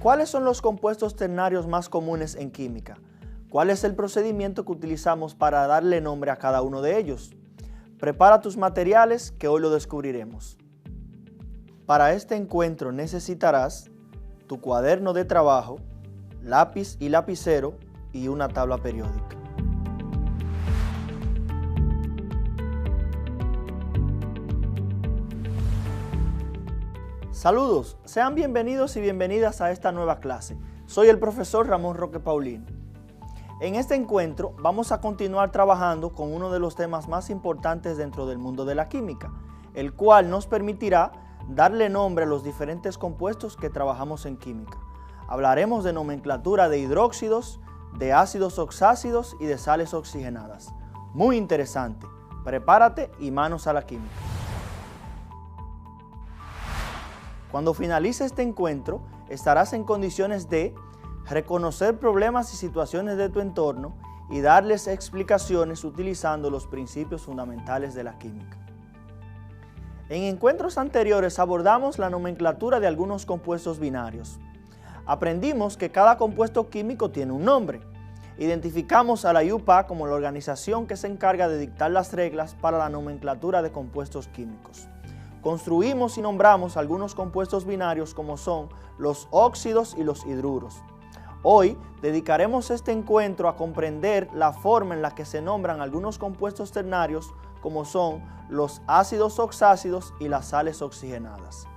¿Cuáles son los compuestos ternarios más comunes en química? ¿Cuál es el procedimiento que utilizamos para darle nombre a cada uno de ellos? Prepara tus materiales que hoy lo descubriremos. Para este encuentro necesitarás tu cuaderno de trabajo, lápiz y lapicero y una tabla periódica. Saludos, sean bienvenidos y bienvenidas a esta nueva clase. Soy el profesor Ramón Roque Paulino. En este encuentro vamos a continuar trabajando con uno de los temas más importantes dentro del mundo de la química, el cual nos permitirá darle nombre a los diferentes compuestos que trabajamos en química. Hablaremos de nomenclatura de hidróxidos, de ácidos oxácidos y de sales oxigenadas. Muy interesante. Prepárate y manos a la química. Cuando finalice este encuentro, estarás en condiciones de reconocer problemas y situaciones de tu entorno y darles explicaciones utilizando los principios fundamentales de la química. En encuentros anteriores abordamos la nomenclatura de algunos compuestos binarios. Aprendimos que cada compuesto químico tiene un nombre. Identificamos a la IUPAC como la organización que se encarga de dictar las reglas para la nomenclatura de compuestos químicos. Construimos y nombramos algunos compuestos binarios como son los óxidos y los hidruros. Hoy dedicaremos este encuentro a comprender la forma en la que se nombran algunos compuestos ternarios como son los ácidos oxácidos y las sales oxigenadas.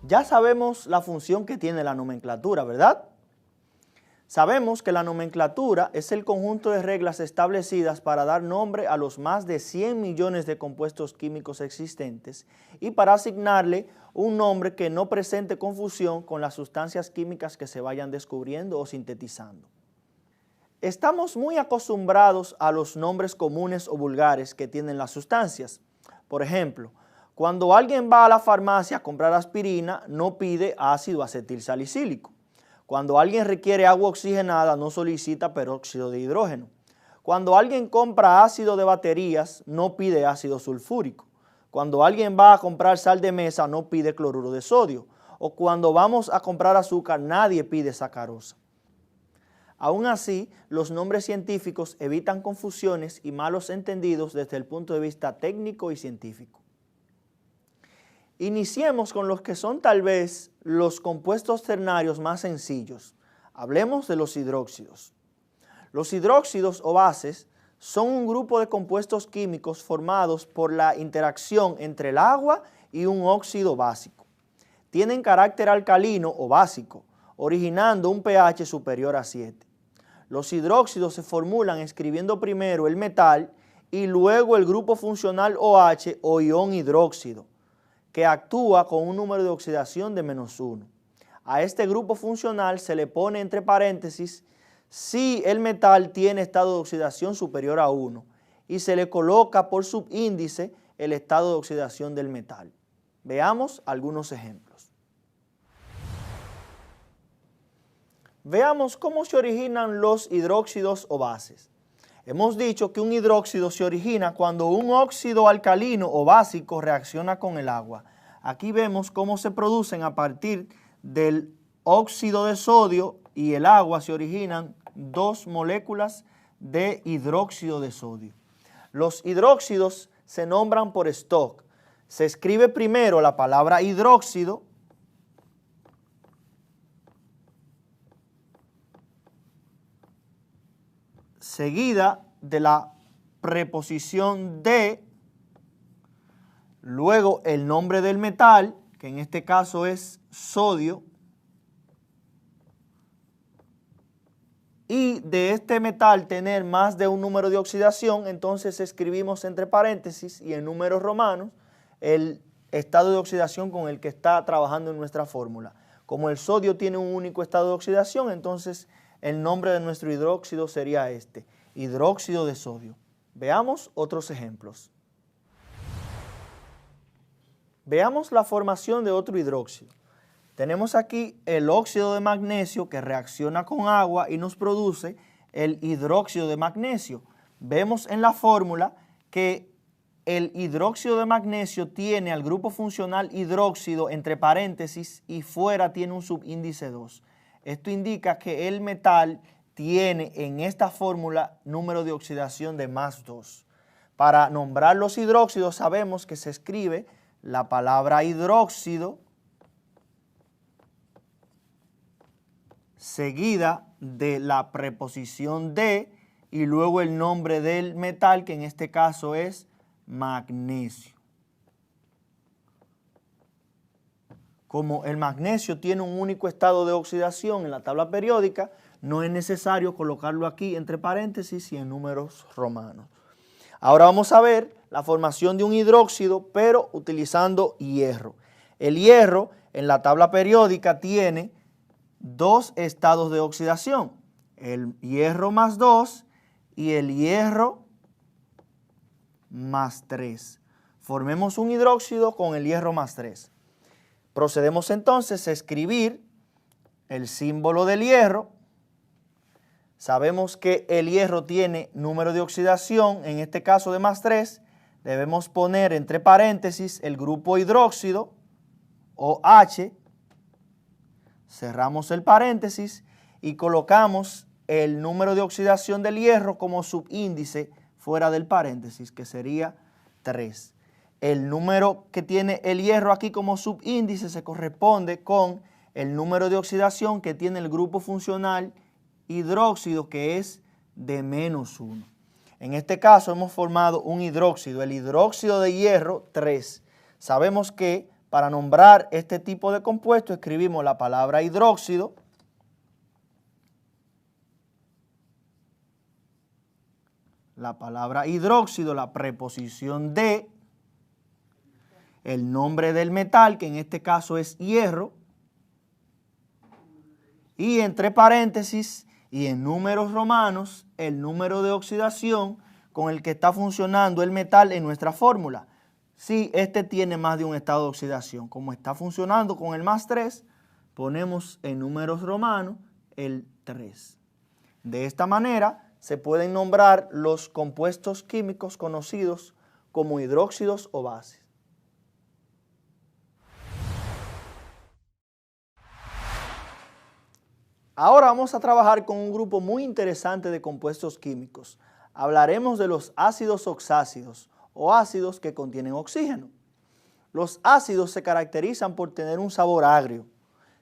Ya sabemos la función que tiene la nomenclatura, ¿verdad? Sabemos que la nomenclatura es el conjunto de reglas establecidas para dar nombre a los más de 100 millones de compuestos químicos existentes y para asignarle un nombre que no presente confusión con las sustancias químicas que se vayan descubriendo o sintetizando. Estamos muy acostumbrados a los nombres comunes o vulgares que tienen las sustancias. Por ejemplo, cuando alguien va a la farmacia a comprar aspirina, no pide ácido acetilsalicílico. Cuando alguien requiere agua oxigenada, no solicita peróxido de hidrógeno. Cuando alguien compra ácido de baterías, no pide ácido sulfúrico. Cuando alguien va a comprar sal de mesa, no pide cloruro de sodio. O cuando vamos a comprar azúcar, nadie pide sacarosa. Aún así, los nombres científicos evitan confusiones y malos entendidos desde el punto de vista técnico y científico. Iniciemos con los que son tal vez los compuestos ternarios más sencillos. Hablemos de los hidróxidos. Los hidróxidos o bases son un grupo de compuestos químicos formados por la interacción entre el agua y un óxido básico. Tienen carácter alcalino o básico, originando un pH superior a 7. Los hidróxidos se formulan escribiendo primero el metal y luego el grupo funcional OH o ion hidróxido, que actúa con un número de oxidación de -1. A este grupo funcional se le pone entre paréntesis si el metal tiene estado de oxidación superior a 1 y se le coloca por subíndice el estado de oxidación del metal. Veamos algunos ejemplos. Veamos cómo se originan los hidróxidos o bases. Hemos dicho que un hidróxido se origina cuando un óxido alcalino o básico reacciona con el agua. Aquí vemos cómo se producen a partir del óxido de sodio y el agua se originan dos moléculas de hidróxido de sodio. Los hidróxidos se nombran por stock. Se escribe primero la palabra hidróxido seguida de la preposición de, luego el nombre del metal, que en este caso es sodio, y de este metal tener más de un número de oxidación, entonces escribimos entre paréntesis y en números romanos el estado de oxidación con el que está trabajando en nuestra fórmula. Como el sodio tiene un único estado de oxidación, entonces el nombre de nuestro hidróxido sería este, hidróxido de sodio. Veamos otros ejemplos. Veamos la formación de otro hidróxido. Tenemos aquí el óxido de magnesio que reacciona con agua y nos produce el hidróxido de magnesio. Vemos en la fórmula que el hidróxido de magnesio tiene al grupo funcional hidróxido entre paréntesis y fuera tiene un subíndice 2. Esto indica que el metal tiene en esta fórmula número de oxidación de más 2. Para nombrar los hidróxidos sabemos que se escribe la palabra hidróxido seguida de la preposición de y luego el nombre del metal, que en este caso es magnesio. Como el magnesio tiene un único estado de oxidación en la tabla periódica, no es necesario colocarlo aquí entre paréntesis y en números romanos. Ahora vamos a ver la formación de un hidróxido, pero utilizando hierro. El hierro en la tabla periódica tiene dos estados de oxidación, el hierro más 2 y el hierro más 3. Formemos un hidróxido con el hierro más 3. Procedemos entonces a escribir el símbolo del hierro. Sabemos que el hierro tiene número de oxidación, en este caso de más 3. Debemos poner entre paréntesis el grupo hidróxido, OH. Cerramos el paréntesis y colocamos el número de oxidación del hierro como subíndice fuera del paréntesis, que sería 3. El número que tiene el hierro aquí como subíndice se corresponde con el número de oxidación que tiene el grupo funcional hidróxido, que es de menos 1. En este caso hemos formado un hidróxido, el hidróxido de hierro 3. Sabemos que para nombrar este tipo de compuesto escribimos la palabra hidróxido, la preposición de, el nombre del metal, que en este caso es hierro, y entre paréntesis y en números romanos el número de oxidación con el que está funcionando el metal en nuestra fórmula. Si este tiene más de un estado de oxidación, como está funcionando con el más 3, ponemos en números romanos el 3. De esta manera se pueden nombrar los compuestos químicos conocidos como hidróxidos o bases. Ahora vamos a trabajar con un grupo muy interesante de compuestos químicos. Hablaremos de los ácidos oxácidos o ácidos que contienen oxígeno. Los ácidos se caracterizan por tener un sabor agrio,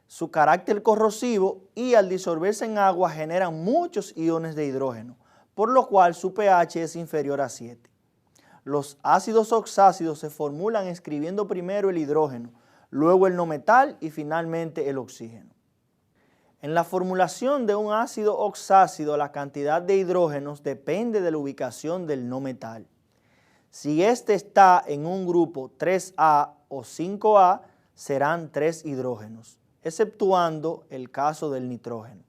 su carácter corrosivo y al disolverse en agua generan muchos iones de hidrógeno, por lo cual su pH es inferior a 7. Los ácidos oxácidos se formulan escribiendo primero el hidrógeno, luego el no metal y finalmente el oxígeno. En la formulación de un ácido oxácido, la cantidad de hidrógenos depende de la ubicación del no metal. Si éste está en un grupo 3A o 5A, serán 3 hidrógenos, exceptuando el caso del nitrógeno.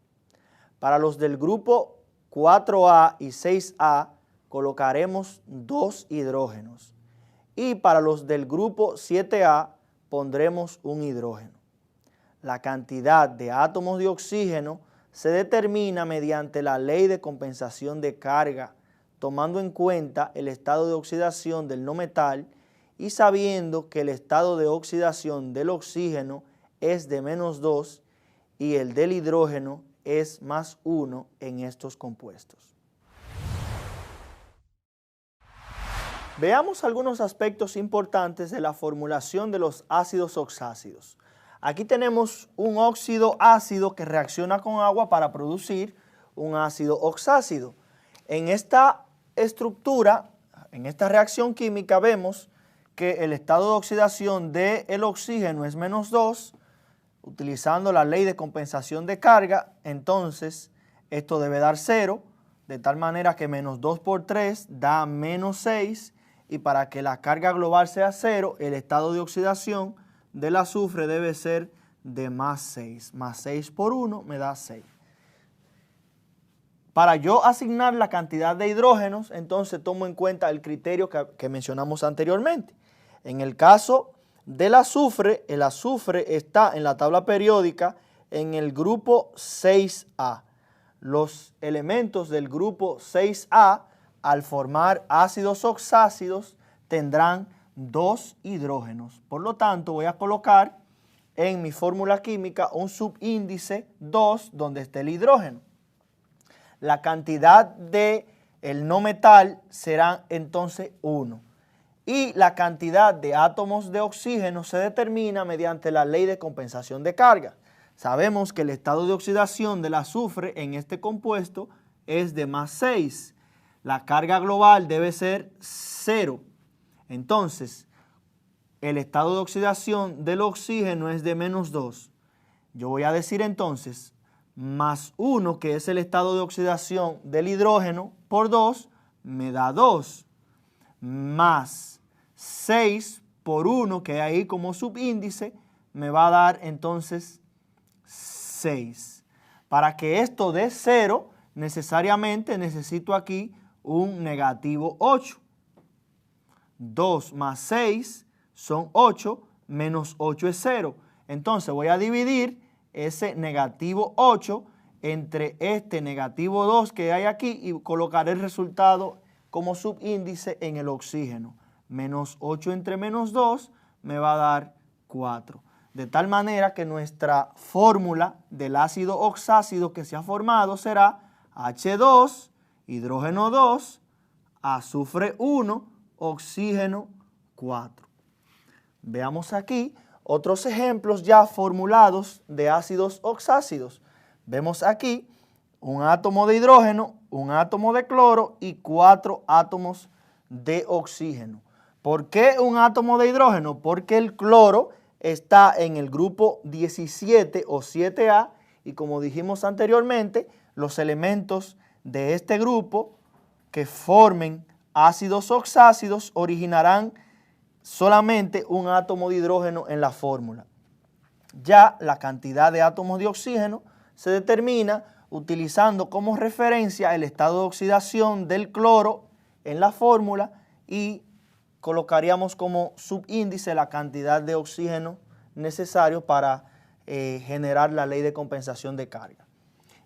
Para los del grupo 4A y 6A, colocaremos 2 hidrógenos. Y para los del grupo 7A, pondremos un hidrógeno. La cantidad de átomos de oxígeno se determina mediante la ley de compensación de carga, tomando en cuenta el estado de oxidación del no metal y sabiendo que el estado de oxidación del oxígeno es de menos 2 y el del hidrógeno es más 1 en estos compuestos. Veamos algunos aspectos importantes de la formulación de los ácidos oxácidos. Aquí tenemos un óxido ácido que reacciona con agua para producir un ácido oxácido. En esta estructura, en esta reacción química, vemos que el estado de oxidación del oxígeno es menos 2, utilizando la ley de compensación de carga, entonces esto debe dar 0, de tal manera que menos 2 por 3 da menos 6, y para que la carga global sea 0, el estado de oxidación del azufre debe ser de más 6. Más 6 por 1 me da 6. Para yo asignar la cantidad de hidrógenos, entonces tomo en cuenta el criterio que mencionamos anteriormente. En el caso del azufre, el azufre está en la tabla periódica en el grupo 6A. Los elementos del grupo 6A, al formar ácidos oxácidos, tendrán 2 hidrógenos. Por lo tanto, voy a colocar en mi fórmula química un subíndice 2 donde esté el hidrógeno. La cantidad de el no metal será entonces 1. Y la cantidad de átomos de oxígeno se determina mediante la ley de compensación de carga. Sabemos que el estado de oxidación del azufre en este compuesto es de +6. La carga global debe ser 0. Entonces, el estado de oxidación del oxígeno es de -2. Yo voy a decir entonces +1, que es el estado de oxidación del hidrógeno, por 2, me da 2. Más 6 por 1, que hay ahí como subíndice, me va a dar entonces 6. Para que esto dé 0, necesariamente necesito aquí un -8. 2 más 6 son 8, menos 8 es 0. Entonces voy a dividir ese -8 entre este -2 que hay aquí y colocaré el resultado como subíndice en el oxígeno. -8 entre -2 me va a dar 4. De tal manera que nuestra fórmula del ácido oxácido que se ha formado será H2, hidrógeno 2, azufre 1, oxígeno 4. Veamos aquí otros ejemplos ya formulados de ácidos oxácidos. Vemos aquí un átomo de hidrógeno, un átomo de cloro y 4 átomos de oxígeno. ¿Por qué un átomo de hidrógeno? Porque el cloro está en el grupo 17 o 7A y como dijimos anteriormente, los elementos de este grupo que formen ácidos oxácidos originarán solamente un átomo de hidrógeno en la fórmula. Ya la cantidad de átomos de oxígeno se determina utilizando como referencia el estado de oxidación del cloro en la fórmula y colocaríamos como subíndice la cantidad de oxígeno necesario para generar la ley de compensación de carga.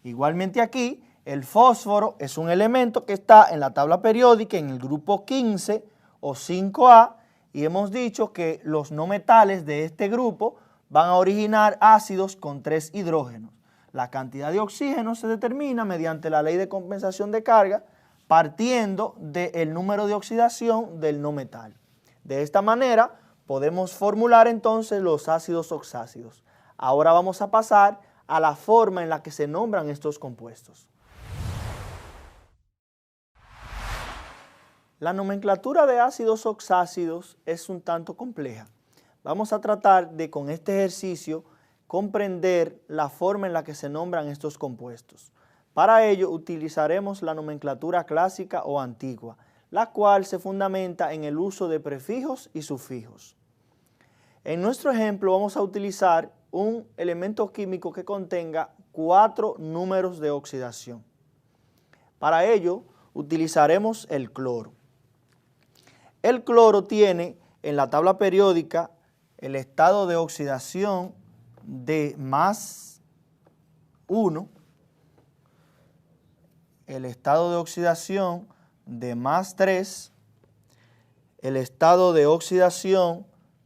Igualmente aquí, el fósforo es un elemento que está en la tabla periódica en el grupo 15 o 5A y hemos dicho que los no metales de este grupo van a originar ácidos con 3 hidrógenos. La cantidad de oxígeno se determina mediante la ley de compensación de carga partiendo del número de oxidación del no metal. De esta manera podemos formular entonces los ácidos oxácidos. Ahora vamos a pasar a la forma en la que se nombran estos compuestos. La nomenclatura de ácidos oxácidos es un tanto compleja. Vamos a tratar de, con este ejercicio, comprender la forma en la que se nombran estos compuestos. Para ello utilizaremos la nomenclatura clásica o antigua, la cual se fundamenta en el uso de prefijos y sufijos. En nuestro ejemplo vamos a utilizar un elemento químico que contenga 4 números de oxidación. Para ello utilizaremos el cloro. El cloro tiene en la tabla periódica el estado de oxidación de +1, el estado de oxidación de +3, el estado de oxidación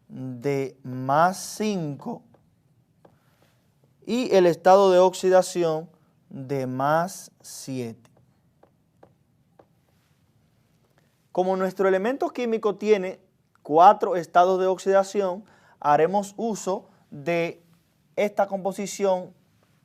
de +5 y el estado de oxidación de +7. Como nuestro elemento químico tiene 4 estados de oxidación, haremos uso de esta composición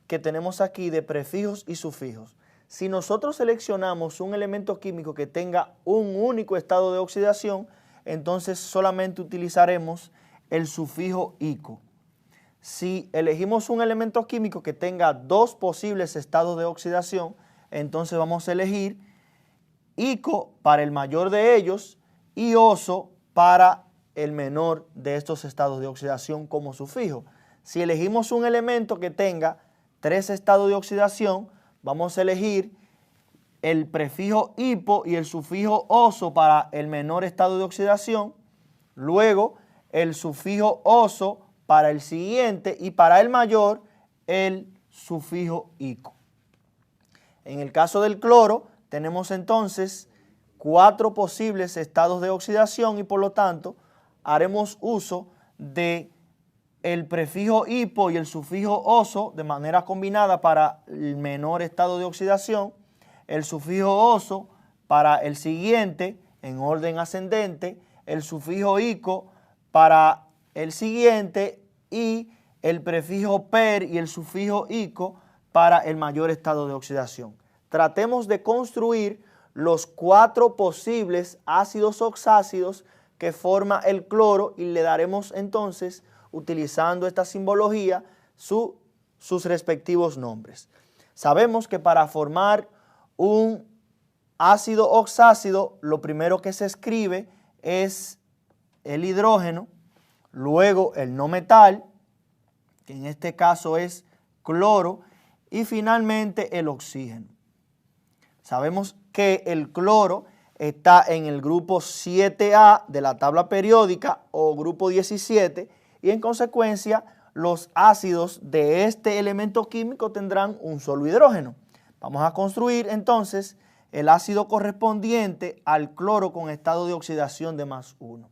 que tenemos aquí de prefijos y sufijos. Si nosotros seleccionamos un elemento químico que tenga un único estado de oxidación, entonces solamente utilizaremos el sufijo ico. Si elegimos un elemento químico que tenga 2 posibles estados de oxidación, entonces vamos a elegir ico para el mayor de ellos y oso para el menor de estos estados de oxidación como sufijo. Si elegimos un elemento que tenga 3 estados de oxidación, vamos a elegir el prefijo hipo y el sufijo oso para el menor estado de oxidación, luego el sufijo oso para el siguiente y para el mayor el sufijo ico. En el caso del cloro tenemos entonces 4 posibles estados de oxidación y por lo tanto haremos uso de el prefijo hipo y el sufijo oso de manera combinada para el menor estado de oxidación, el sufijo oso para el siguiente en orden ascendente, el sufijo ico para el siguiente y el prefijo per y el sufijo ico para el mayor estado de oxidación. Tratemos de construir los 4 posibles ácidos oxácidos que forma el cloro y le daremos entonces, utilizando esta simbología, sus respectivos nombres. Sabemos que para formar un ácido oxácido, lo primero que se escribe es el hidrógeno, luego el no metal, que en este caso es cloro, y finalmente el oxígeno. Sabemos que el cloro está en el grupo 7A de la tabla periódica o grupo 17 y en consecuencia los ácidos de este elemento químico tendrán un solo hidrógeno. Vamos a construir entonces el ácido correspondiente al cloro con estado de oxidación de +1.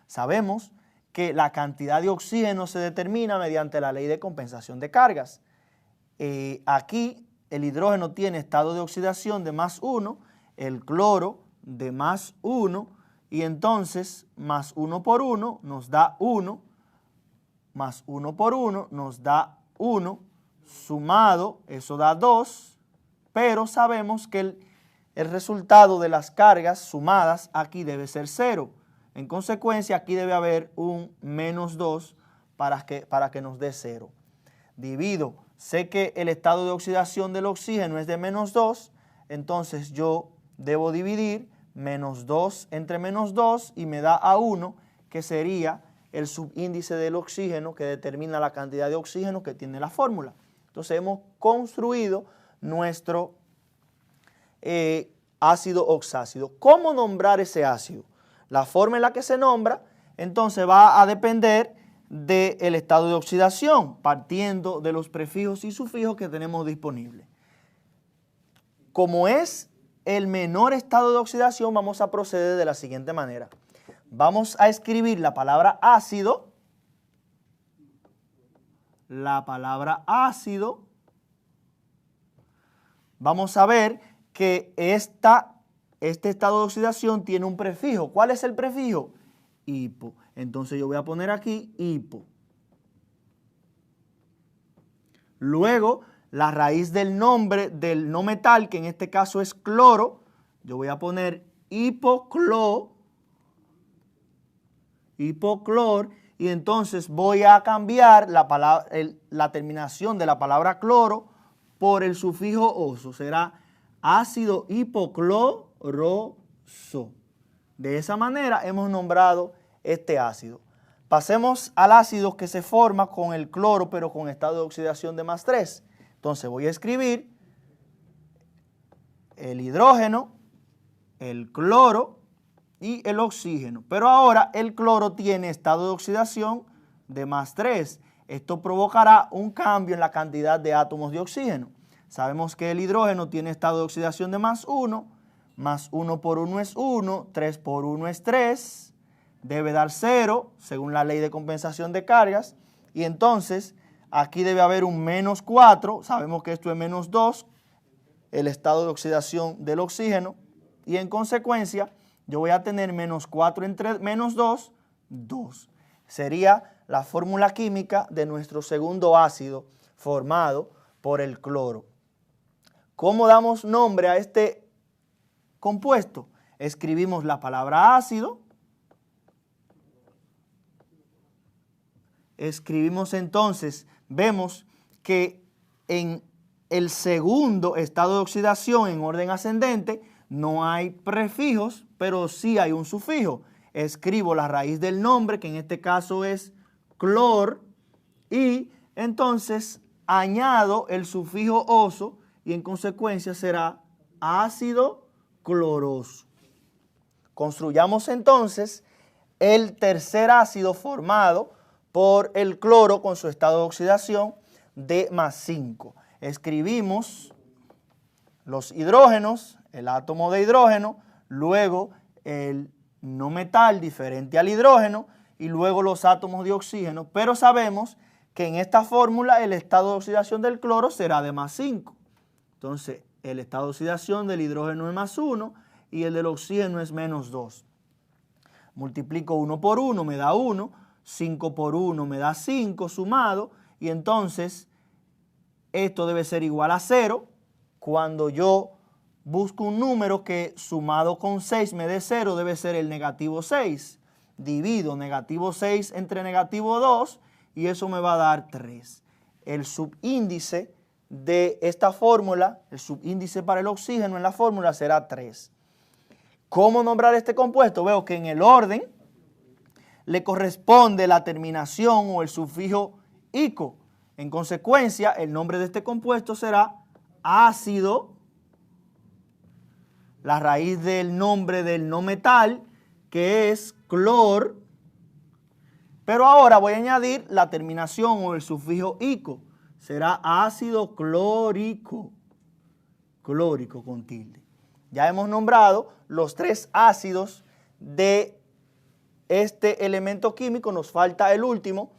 Sabemos que la cantidad de oxígeno se determina mediante la ley de compensación de cargas. Aquí el hidrógeno tiene estado de oxidación de +1, el cloro de +1 y entonces +1 por 1 nos da 1, +1 por 1 nos da 1, sumado eso da 2, pero sabemos que el resultado de las cargas sumadas aquí debe ser 0. En consecuencia aquí debe haber un -2 para que nos dé 0. Divido, sé que el estado de oxidación del oxígeno es de -2, entonces yo debo dividir -2 entre -2 y me da a 1, que sería el subíndice del oxígeno que determina la cantidad de oxígeno que tiene la fórmula. Entonces hemos construido nuestro ácido oxácido. ¿Cómo nombrar ese ácido? La forma en la que se nombra entonces va a depender del estado de oxidación, partiendo de los prefijos y sufijos que tenemos disponibles. Como es el menor estado de oxidación, vamos a proceder de la siguiente manera. Vamos a escribir la palabra ácido, vamos a ver que este estado de oxidación tiene un prefijo. ¿Cuál es el prefijo? Hipo. Entonces yo voy a poner aquí hipo. Luego, la raíz del nombre del no metal, que en este caso es cloro, yo voy a poner hipoclor, y entonces voy a cambiar la terminación de la palabra cloro por el sufijo oso. Será ácido hipocloroso. De esa manera hemos nombrado este ácido. Pasemos al ácido que se forma con el cloro, pero con estado de oxidación de +3. Entonces voy a escribir el hidrógeno, el cloro y el oxígeno. Pero ahora el cloro tiene estado de oxidación de +3. Esto provocará un cambio en la cantidad de átomos de oxígeno. Sabemos que el hidrógeno tiene estado de oxidación de +1, +1 por 1 es 1, 3 por 1 es 3, debe dar 0 según la ley de compensación de cargas y entonces aquí debe haber un -4, sabemos que esto es -2, el estado de oxidación del oxígeno y en consecuencia yo voy a tener -4 entre -2, 2. Sería la fórmula química de nuestro segundo ácido formado por el cloro. ¿Cómo damos nombre a este compuesto? Escribimos la palabra ácido, escribimos entonces, vemos que en el segundo estado de oxidación en orden ascendente no hay prefijos, pero sí hay un sufijo. Escribo la raíz del nombre, que en este caso es clor, y entonces añado el sufijo oso y en consecuencia será ácido cloroso. Construyamos entonces el tercer ácido formado por el cloro con su estado de oxidación de +5. Escribimos los hidrógenos, el átomo de hidrógeno, luego el no metal diferente al hidrógeno y luego los átomos de oxígeno, pero sabemos que en esta fórmula el estado de oxidación del cloro será de +5. Entonces, el estado de oxidación del hidrógeno es +1 y el del oxígeno es -2. Multiplico 1 por 1, me da 1, 5 por 1 me da 5 sumado, y entonces esto debe ser igual a 0 cuando yo busco un número que sumado con 6 me dé 0, debe ser el -6. Divido -6 entre -2 y eso me va a dar 3. El subíndice de esta fórmula, el subíndice para el oxígeno en la fórmula será 3. ¿Cómo nombrar este compuesto? Veo que en el orden le corresponde la terminación o el sufijo ico. En consecuencia, el nombre de este compuesto será ácido, la raíz del nombre del no metal, que es clor, pero ahora voy a añadir la terminación o el sufijo ico. Será ácido clórico, clórico con tilde. Ya hemos nombrado los 3 ácidos de este elemento químico, nos falta el último,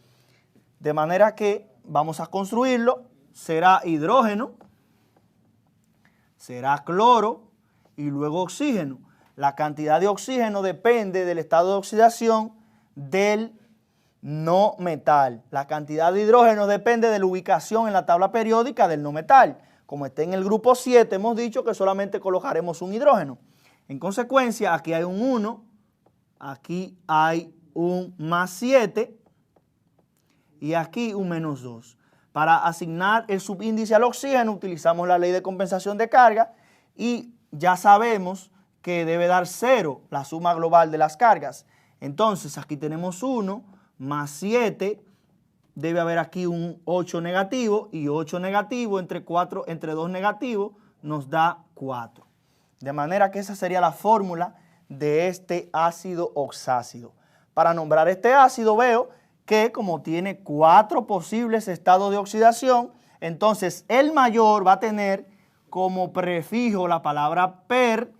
de manera que vamos a construirlo. Será hidrógeno, será cloro y luego oxígeno. La cantidad de oxígeno depende del estado de oxidación del no metal. La cantidad de hidrógeno depende de la ubicación en la tabla periódica del no metal. Como está en el grupo 7, hemos dicho que solamente colocaremos un hidrógeno. En consecuencia, aquí hay un 1, aquí hay un +7 y aquí un -2. Para asignar el subíndice al oxígeno utilizamos la ley de compensación de carga y ya sabemos que debe dar 0 la suma global de las cargas. Entonces aquí tenemos 1 +7, debe haber aquí un 8 negativo y 8 negativo entre 2 negativos nos da 4. De manera que esa sería la fórmula de este ácido oxácido. Para nombrar este ácido veo que como tiene 4 posibles estados de oxidación, entonces el mayor va a tener como prefijo la palabra per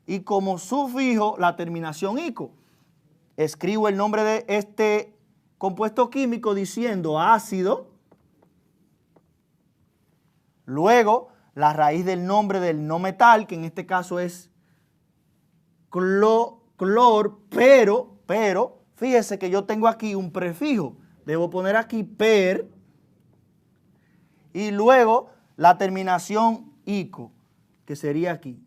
y como sufijo la terminación ico. Escribo el nombre de este compuesto químico diciendo ácido, luego la raíz del nombre del no metal, que en este caso es clor, pero fíjese que yo tengo aquí un prefijo, debo poner aquí per y luego la terminación ico, que sería aquí.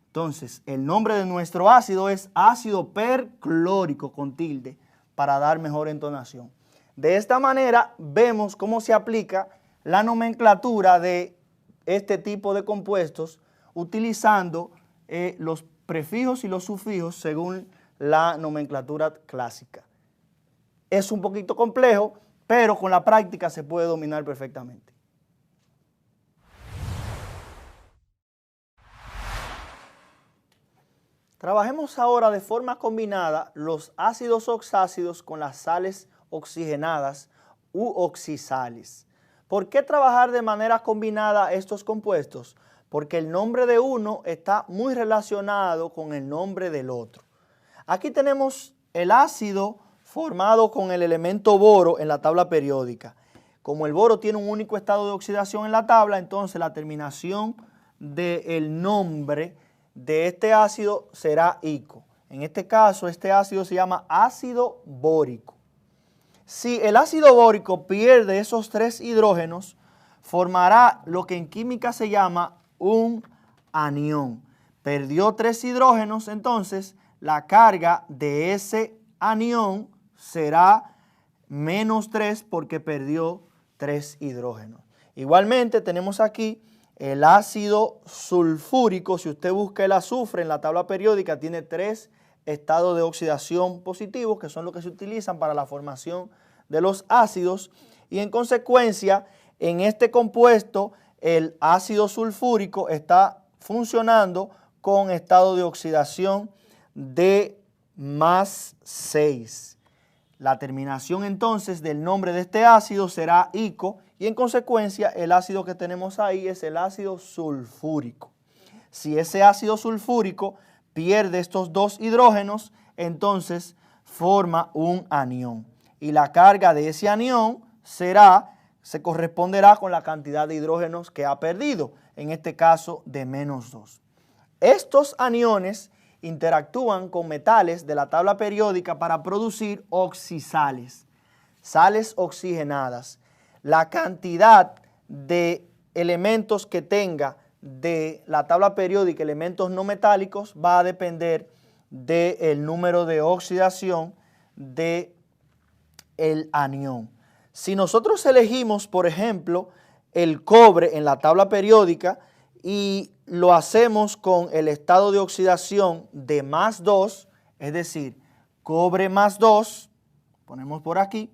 Entonces, el nombre de nuestro ácido es ácido perclórico con tilde para dar mejor entonación. De esta manera vemos cómo se aplica la nomenclatura de este tipo de compuestos utilizando los prefijos y los sufijos según la nomenclatura clásica. Es un poquito complejo, pero con la práctica se puede dominar perfectamente. Trabajemos ahora de forma combinada los ácidos oxácidos con las sales oxigenadas u oxisales. ¿Por qué trabajar de manera combinada estos compuestos? Porque el nombre de uno está muy relacionado con el nombre del otro. Aquí tenemos el ácido formado con el elemento boro en la tabla periódica. Como el boro tiene un único estado de oxidación en la tabla, entonces la terminación del nombre de este ácido será ico. En este caso, este ácido se llama ácido bórico. Si el ácido bórico pierde esos 3 hidrógenos, formará lo que en química se llama un anión. Perdió 3 hidrógenos, entonces la carga de ese anión será -3 porque perdió 3 hidrógenos. Igualmente tenemos aquí el ácido sulfúrico. Si usted busca el azufre en la tabla periódica, tiene 3 estados de oxidación positivos, que son los que se utilizan para la formación de los ácidos, y en consecuencia, en este compuesto, el ácido sulfúrico está funcionando con estado de oxidación de +6. La terminación entonces del nombre de este ácido será ico y en consecuencia el ácido que tenemos ahí es el ácido sulfúrico. Si ese ácido sulfúrico pierde estos dos hidrógenos, entonces forma un anión. Y la carga de ese anión se corresponderá con la cantidad de hidrógenos que ha perdido, en este caso de -2. Estos aniones interactúan con metales de la tabla periódica para producir oxisales, sales oxigenadas. La cantidad de elementos que tenga de la tabla periódica, elementos no metálicos, va a depender del número de oxidación del anión. Si nosotros elegimos, por ejemplo, el cobre en la tabla periódica y lo hacemos con el estado de oxidación de +2, es decir, cobre +2, ponemos por aquí,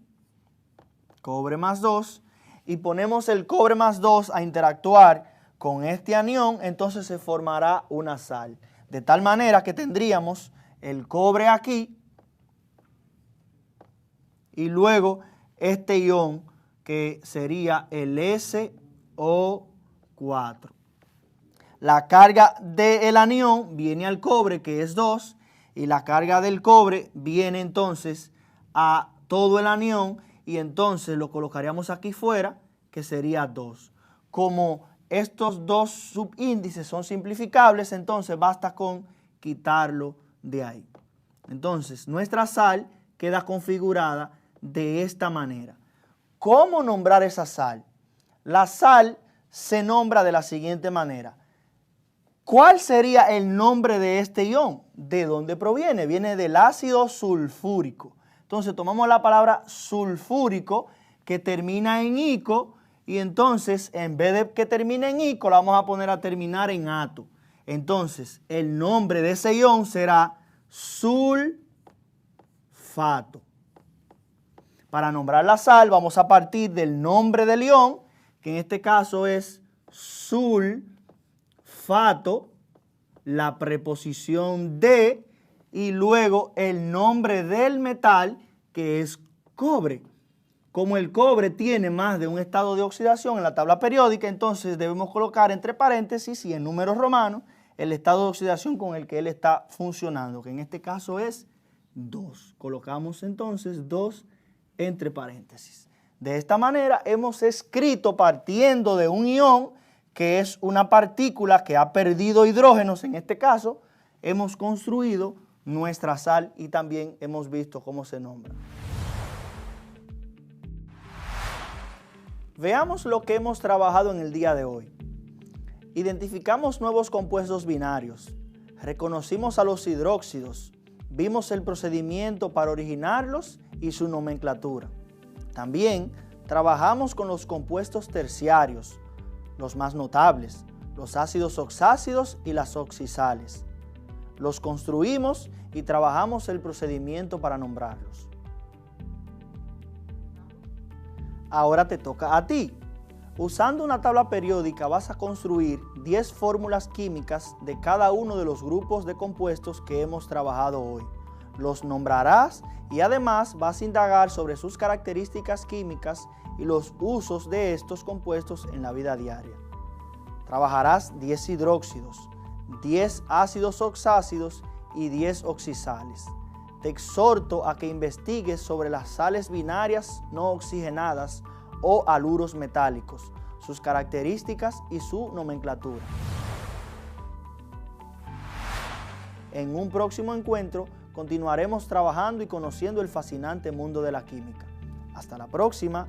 cobre +2, y ponemos el cobre +2 a interactuar con este anión, entonces se formará una sal. De tal manera que tendríamos el cobre aquí y luego este ion que sería el SO4. La carga del anión viene al cobre, que es 2, y la carga del cobre viene entonces a todo el anión, y entonces lo colocaríamos aquí fuera, que sería 2. Como estos dos subíndices son simplificables, entonces basta con quitarlo de ahí. Entonces, nuestra sal queda configurada de esta manera. ¿Cómo nombrar esa sal? La sal se nombra de la siguiente manera. ¿Cuál sería el nombre de este ion? ¿De dónde proviene? Viene del ácido sulfúrico. Entonces tomamos la palabra sulfúrico que termina en ico y entonces en vez de que termine en ico la vamos a poner a terminar en ato. Entonces el nombre de ese ion será sulfato. Para nombrar la sal vamos a partir del nombre del ion, que en este caso es sulfato, la preposición de y luego el nombre del metal, que es cobre. Como el cobre tiene más de un estado de oxidación en la tabla periódica, entonces debemos colocar entre paréntesis y en números romanos el estado de oxidación con el que él está funcionando, que en este caso es 2. Colocamos entonces 2 entre paréntesis. De esta manera hemos escrito, partiendo de un ion, que es una partícula que ha perdido hidrógenos, en este caso, hemos construido nuestra sal y también hemos visto cómo se nombra. Veamos lo que hemos trabajado en el día de hoy. Identificamos nuevos compuestos binarios, reconocimos a los hidróxidos, vimos el procedimiento para originarlos y su nomenclatura. También trabajamos con los compuestos terciarios, los más notables, los ácidos oxácidos y las oxisales. Los construimos y trabajamos el procedimiento para nombrarlos. Ahora te toca a ti. Usando una tabla periódica vas a construir 10 fórmulas químicas de cada uno de los grupos de compuestos que hemos trabajado hoy. Los nombrarás y además vas a indagar sobre sus características químicas y los usos de estos compuestos en la vida diaria. Trabajarás 10 hidróxidos, 10 ácidos oxácidos y 10 oxisales. Te exhorto a que investigues sobre las sales binarias no oxigenadas o haluros metálicos, sus características y su nomenclatura. En un próximo encuentro continuaremos trabajando y conociendo el fascinante mundo de la química. Hasta la próxima.